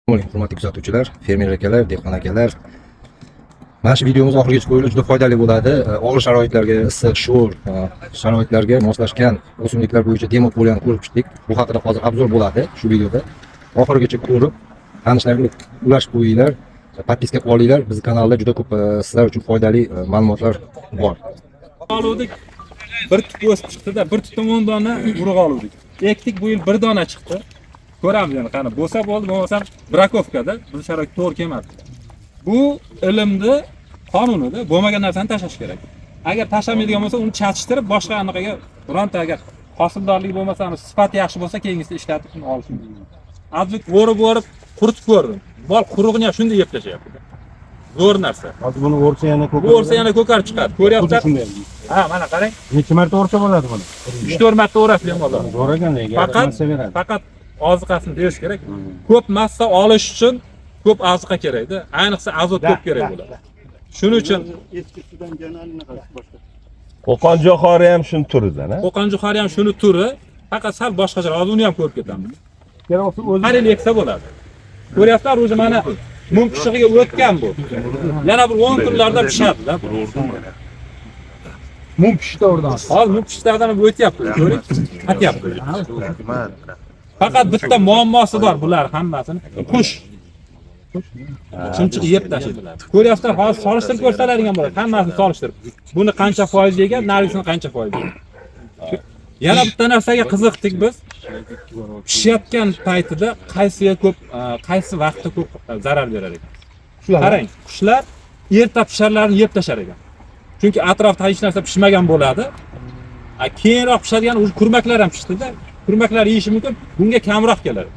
Hurmatli kuzatuvchilar, fermer akalar, dehqon akalar. Mana shu videomiz oxirigacha qo'yilib juda foydali bo'ladi. Og'ir sharoitlarga, issiq, sho'r sharoitlarga moslashgan o'simliklar bo'yicha demo poliyani ko'rib chiqdik. Bu haqida hozir obzor bo'ladi shu videoda. Oxirigacha ko'rib, tanishlarga ulashib qo'yinglar, podpiska qilib olinglar. Bizning kanalda juda ko'p sizlar uchun foydali ma'lumotlar bor. Oluvdik. Bir tup o'sib chiqdi-da, bir tutdan 10 dona urug' oluvdik. Ektik, bu yil bir dona chiqdi. Ko'ramiz yani qani bo'lsa bo'ldi, bo'lmasa brakovkada bu sharoit to'g'ri kelmadi. Bu ilmni qonunida bo'lmagan narsani tashlash kerak. Agar tashlamaydigan bo'lsa, uni chatishtirib boshqa anaqaga bironta agar hosildorlik bo'lmasa, sifati yaxshi bo'lsa, keyingisi ishlatib uni olish mumkin. Azlik o'rib quritib ko'rdim. Bol qurug'ini ham shunday yeb tashlayapti. Zo'r narsa. Hozir buni o'rsa yana ko'karib. Bu o'rsa yana ko'karib chiqadi. Ko'ryapsiz? Ha, mana qarang. Necha marta o'rsa bo'ladi buni? 3-4 marta o'rasiz ham bo'ladi. Zo'r ekan, lekin faqat oziqasini berish kerak. Ko'p massa olish uchun ko'p oziqa kerak-da. Ayniqsa azot ko'p kerak bo'ladi. Shuning uchun eskisidan janalini boshqa. Qo'qon jo'xori ham shuni turidan, ha? Qo'qon jo'xori ham shuni turi, faqat sal boshqacha. Hozir uni ham ko'rib ketamiz. Kerak bo'lsa o'zi Qaril eksa bo'ladi. Ko'ryapsizlar, o'zi mana mum pishig'iga o'tgan bu. Yana bir 10 kunlarda pishadi-da. mum pishdi o'rdan. Hozir mum pishlardan o'tyapti, ko'ring. Qatyapti. Faqat bitta muammosi bor bular hammasini. Qush. Chumchuq yeb tashlaydilar. Ko'ryapsizlar, hozir solishtirib ko'rsatiladigan bo'ladi. Hammasini solishtirib. Buni qancha foiz yegan, narisini qancha foiz yegan. Yana bitta narsaga qiziqdik biz. Pishayotgan paytida qaysiga ko'p, qaysi vaqtda ko'p zarar berar ekan. Qarang, qushlar erta pisharlarni yeb tashar ekan. Chunki atrofda hech narsa pishmagan bo'ladi. Keyinroq pishadigan o'zi kurmaklar ham pishdi-da. Kurmaklar yeyishi mumkin, bunga kamroq keladi.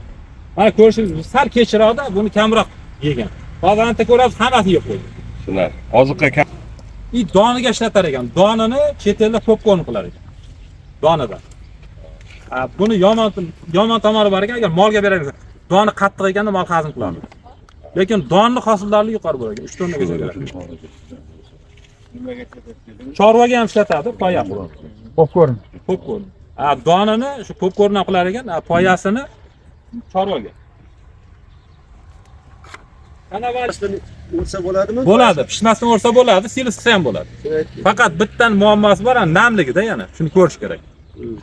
Mana ko'rishingiz, sal kechroqda buni kamroq yegan. Hozir anta ko'ramiz, hammasini yeb qo'ydi. Shular. Oziqa kam. Doniga ishlatar ekan. Donini chet elda popcorn qilar ekan. Donidan. Buni yomon tomoni bor ekan, agar molga beradigan doni qattiq ekanda mol hazm qiladi. Lekin donni hosildorligi yuqori bo'lar ekan, 3 tonnagacha beradi. Chorvaga ham ishlatadi, poya qilib. popcorn. Popcorn. Donini shu popcorndan qilar ekan, poyasini chorvaga. Ana O'rsa bo'ladimi? bo'ladi, pishmasdan o'rsa bo'ladi, silishsa ham bo'ladi. Faqat bittan muammosi bor, namligida yana. Shuni ko'rish kerak.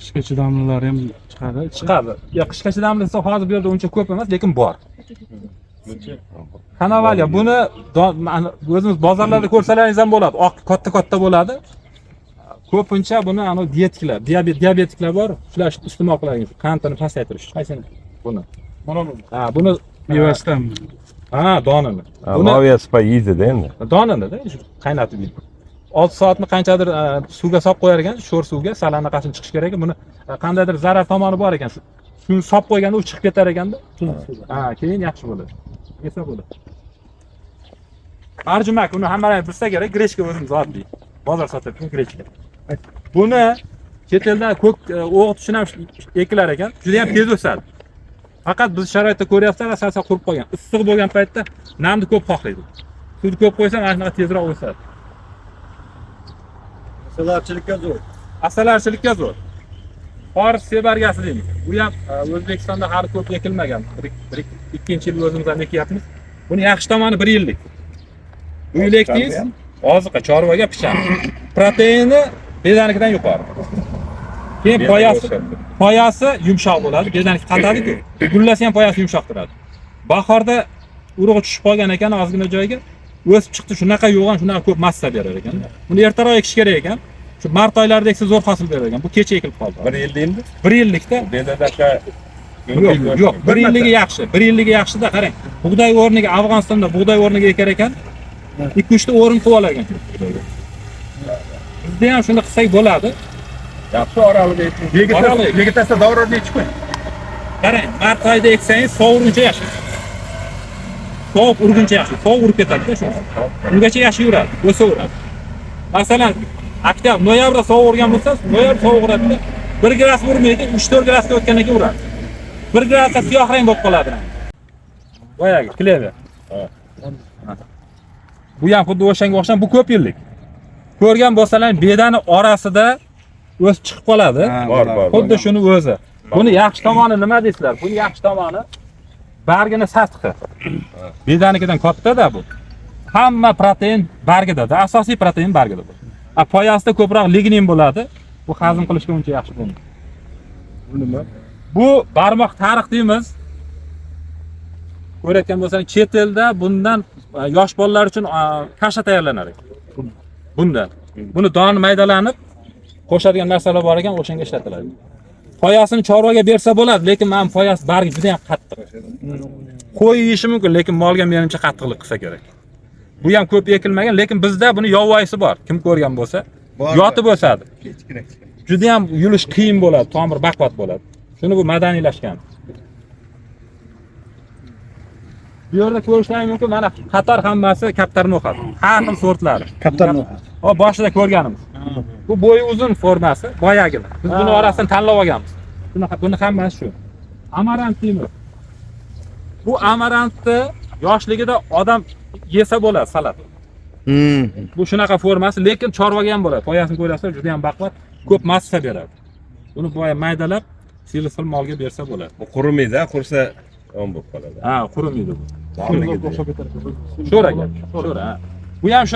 Qishga chidamlilar ham chiqadi. Chiqadi. Qishga chidamlisi hozir bu yerda uncha ko'p emas, lekin bor. Kanavalya, buni o'zimiz bozorlarda ko'rsalaringiz ham bo'ladi. Oq katta bo'ladi. Ko'pincha buni dietiklar, diabetiklar bor, shular iste'mol qiladi. Qandni pasaytirish. Qaysini? Buni. Buni Mevasidan. donini. Moviya spa yeydi-da endi. Donini-da, qaynatib yeydi. 6 soatni qanchadir suvga solib qo'yar ekan, sho'r suvga, salani qashin chiqish kerak ekan. Buni qandaydir zarar tomoni bor ekan. Shuni solib qo'yganda u chiqib ketar ekanda. Keyin yaxshi bo'ladi. Yesa bo'ladi. Arjumak, uni hammalar bilsa kerak, grechka o'zimiz oddiy. Bozor sotadigan grechka. Buni chet elda ko'k o'g'it uchun ham ekilar ekan, juda ham tez o'sadi. Faqat biz sharoitda ko'ryapsizlar, asosan qurib qolgan. Issiq bo'lgan paytda namni ko'p xohlaydi. Suvni ko'p qo'ysa, mana shunaqa tezroq o'sadi. Asalarichilikka zo'r. Fors sebargasi deymiz. Bu ham O'zbekistonda hali ko'p ekilmagan. 2-yil o'zimiz ham ekyapmiz. Buni yaxshi tomoni 1 yillik. Bu yil ekdingiz, oziqa chorvaga pishadi. Proteini bezanikidan yuqori. Keyin poyasi yumshoq bo'ladi, bezaniki qatadi-ku. Gullasi ham poyasi yumshoq turadi. Bahorda urug'i tushib qolgan ekan ozgina joyga, o'sib chiqdi, shunaqa yo'g'on, shunaqa ko'p massa berar ekan. Buni ertaroq ekish kerak ekan. Shu mart oylarida eksa zo'r hosil berar ekan. Bu kecha ekilib qoldi. 1 yilda endi? 1 yillikda. Bezadaqa Yo'q, 1 yilligi yaxshi. 1 yilligi yaxshi-da, qarang. Bug'doy o'rniga Afg'onistonda bug'doy o'rniga ekar ekan, 2-3 ta o'rin qilib olar ekan. Bizda ham shuni qilsak bo'ladi. Yaxshi oraliq vegetatsiya davrida necha kun? Qarang, mart oyida eksangiz sovurguncha yashaysiz. Sovuq urguncha yashaysiz. Sovuq urib ketadi-da shu. Ungacha yashayveradi, o'saveradi. Masalan, oktyabr, noyabrda sovuq urgan bo'lsa, noyabr sovuq uradi-da. 1 gradus urmaydi, 3-4 gradusga o'tgandan keyin uradi. 1 gradusda siyoh rang bo'lib qoladi. Boyagi klever. Bu ham xuddi o'shanga o'xshab, bu ko'p yillik. Ko'rgan bo'lsalar, bedani orasida o'sib chiqib qoladi. Bor. Xuddi shuni o'zi. Buni yaxshi tomoni nima deysizlar? Buni yaxshi tomoni bargini sathi. Bezanikidan katta-da bu. Hamma protein bargida-da, asosiy protein bargida bu. Poyasida ko'proq lignin bo'ladi. Bu hazm qilishga uncha yaxshi bo'lmaydi. Bu nima? Bu barmoq tariq deymiz. Ko'rayotgan bo'lsangiz, chet elda bundan yosh bolalar uchun kasha tayyorlanar ekan. Bundan. Buni doni maydalanib qo'shadigan narsalar bor ekan, o'shanga ishlatiladi. Foyasini chorvaga bersa bo'ladi, lekin men foyasi bargi juda ham qattiq. Qo'y yeyishi mumkin, lekin molga menimcha qattiqlik qilsa kerak. Bu ham ko'p ekilmagan, lekin bizda buni yovvoyisi bor. Kim ko'rgan bo'lsa, yotib o'sadi. Juda ham yulish qiyin bo'ladi, tomir baqvat bo'ladi. Shuni bu madaniylashgan. Bu yerda ko'rishlaringiz mumkin, mana qator hammasi Kaptarnoxa. Har xil sortlari. Kaptarnoxa. Boshida ko'rganimiz. Bu bo'yi uzun formasi, boyagi. Biz buni orasidan tanlab olganmiz. Buni hammasi shu. Amarant deymiz. Bu amarantni yoshligida odam yesa bo'ladi salat. Bu shunaqa formasi, lekin chorvaga ham bo'ladi. Foyasini ko'rasizlar, juda ham baqvat, ko'p massa beradi. Buni boya maydalab, silsil molga bersa bo'ladi. Bu qurimaydi, qursa yom bo'lib qoladi. Ha, qurimaydi bu. Sho'raga. Sho'ra. Bu ham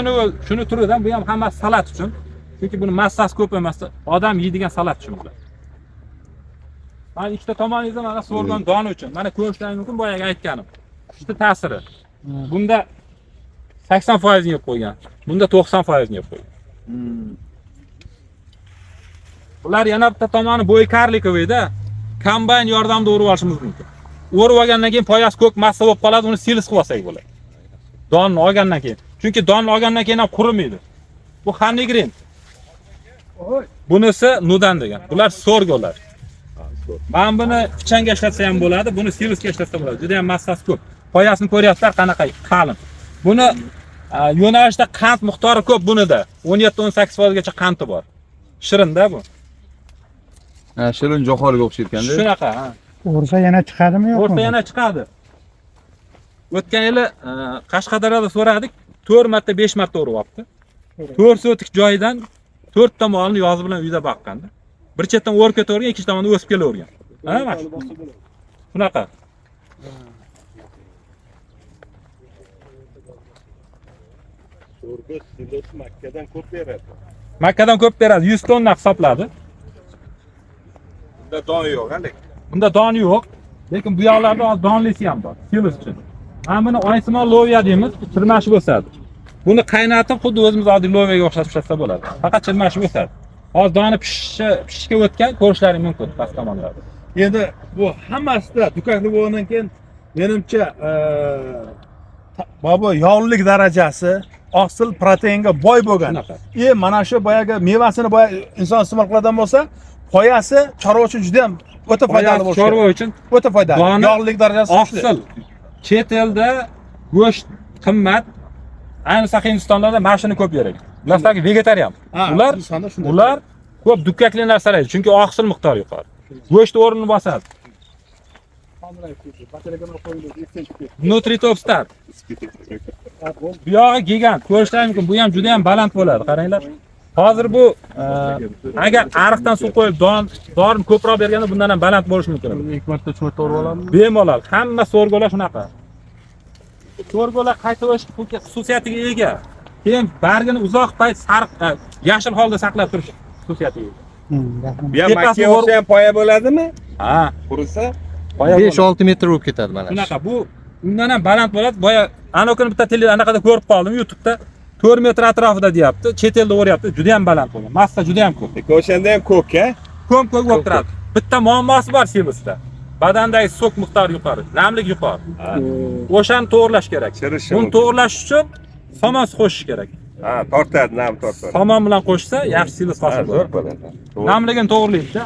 shuni turidan, bu ham hammasi salat uchun. Chunki buni massasi ko'p emas, odam yeydigan salat uchun bular. Mana ikkita tomoningizda mana so'rgan doni uchun. Mana ko'rishlaringiz mumkin, boyaga aytganim. Ishni ta'siri. Bunda 80% ni yeb qo'ygan. Bunda 90% ni yeb qo'ygan. Bular yana bitta tomoni bo'yi karlikovida, kombayn yordamida o'rib olishimiz mumkin. O'rib olgandan keyin poyasi ko'k massa bo'lib qoladi, uni silis qilib olsak bo'ladi. Donni olgandan keyin. Chunki donni olgandan keyin ham qurimaydi. Bu Hanigrin. Bunisi Nudan degan. Bular sorgolar. Men buni pichanga ishlatsa ham bo'ladi, buni silisga ishlatsa bo'ladi. Juda ham massasi ko'p. Poyasini ko'ryapsizlar, qanaqa qalin. Buni yo'nalishda qand miqdori ko'p bunida. 17-18% gacha qandi bor. Shirinda bu. Ha, shirin jo'xoriga o'xshayotganda. Shunaqa, ha. O'rsa yana chiqadimi yo'qmi? O'rta yana chiqadi. O'tgan yili Qashqadaryoda so'radik, 4 marta 5 marta urib olibdi. 4 sotik joyidan 4 ta molni yozi bilan uyda boqqanda. Bir chetdan o'rib ketavergan, ikkinchi tomondan o'sib kelavergan. Ha, mana shunaqa. Sho'rga silos Makkadan ko'p beradi. Makkadan ko'p beradi, 100 tonna hisobladi. Bunda don yo'q, lekin. Bunda don yo'q, lekin bu yoqlarda donlisi ham bor, silos uchun. Mana buni oysimon loviya deymiz, chirmashib o'sadi. Buni qaynatib, xuddi o'zimiz oddiy loviyaga o'xshatib ishlatsa bo'ladi. Faqat chirmashib o'sadi. Hozir doni pishishga o'tgan, ko'rishlaring mumkin past tomonlarda. Endi bu hammasida dukakli bo'lgandan keyin menimcha bobo yog'lilik darajasi oqsil proteinga boy bo'lgan. Mana shu boyaga mevasini boya inson iste'mol qiladigan bo'lsa, foyasi chorva uchun juda ham o'ta foydali bo'ladi. Chorva uchun o'ta foydali. Yog'lilik darajasi oqsil. Chet elda go'sht qimmat. Ayniqsa Hindistonda mashini ko'p kerak. Bulardagi vegetarian. Ular ko'p dukkakli narsalar yeydi, chunki oqsil miqdori yuqori. Go'sht o'rnini bosadi. Nutritop Star. Bu yog'i gigant. Ko'rishlaringiz mumkin, bu ham juda ham baland bo'ladi. Qaranglar. Hozir bu agar ariqdan suv qo'yib dorini ko'proq berganda bundan ham baland bo'lishi mumkin. Ilk marta cho'ta urib olamiz. Bemalol. Hamma so'rgolar shunaqa. So'rgolar qayta o'sh xususiyatiga ega. Keyin bargini uzoq payt sariq, yashil holda saqlab turish xususiyatiga ega. Bu ham Makka o'xsha ham poya bo'ladimi? Ha, Qurisa 5-6 metr urib ketadi mana. Shunaqa, bu undan ham baland bo'ladi. Boya anokini bitta anaqada ko'rib qoldim YouTube'da. 4 metr atrofida deyapti. Chet elda o'ryapti. Juda ham baland bo'lgan. Massa juda ham ko'p. O'shanda ham ko'k-a? Ko'p bo'lib turadi. Bitta muammosi bor silisda. Badandagi sok miqdori yuqori, namlik yuqori. O'shani to'g'irlash kerak. Buni to'g'irlash uchun somon qo'shish kerak. Ha, tortadi, nam tortadi. Somon bilan qo'shsa yaxshi silis hosil bo'ladi. Namligini to'g'irlaydi.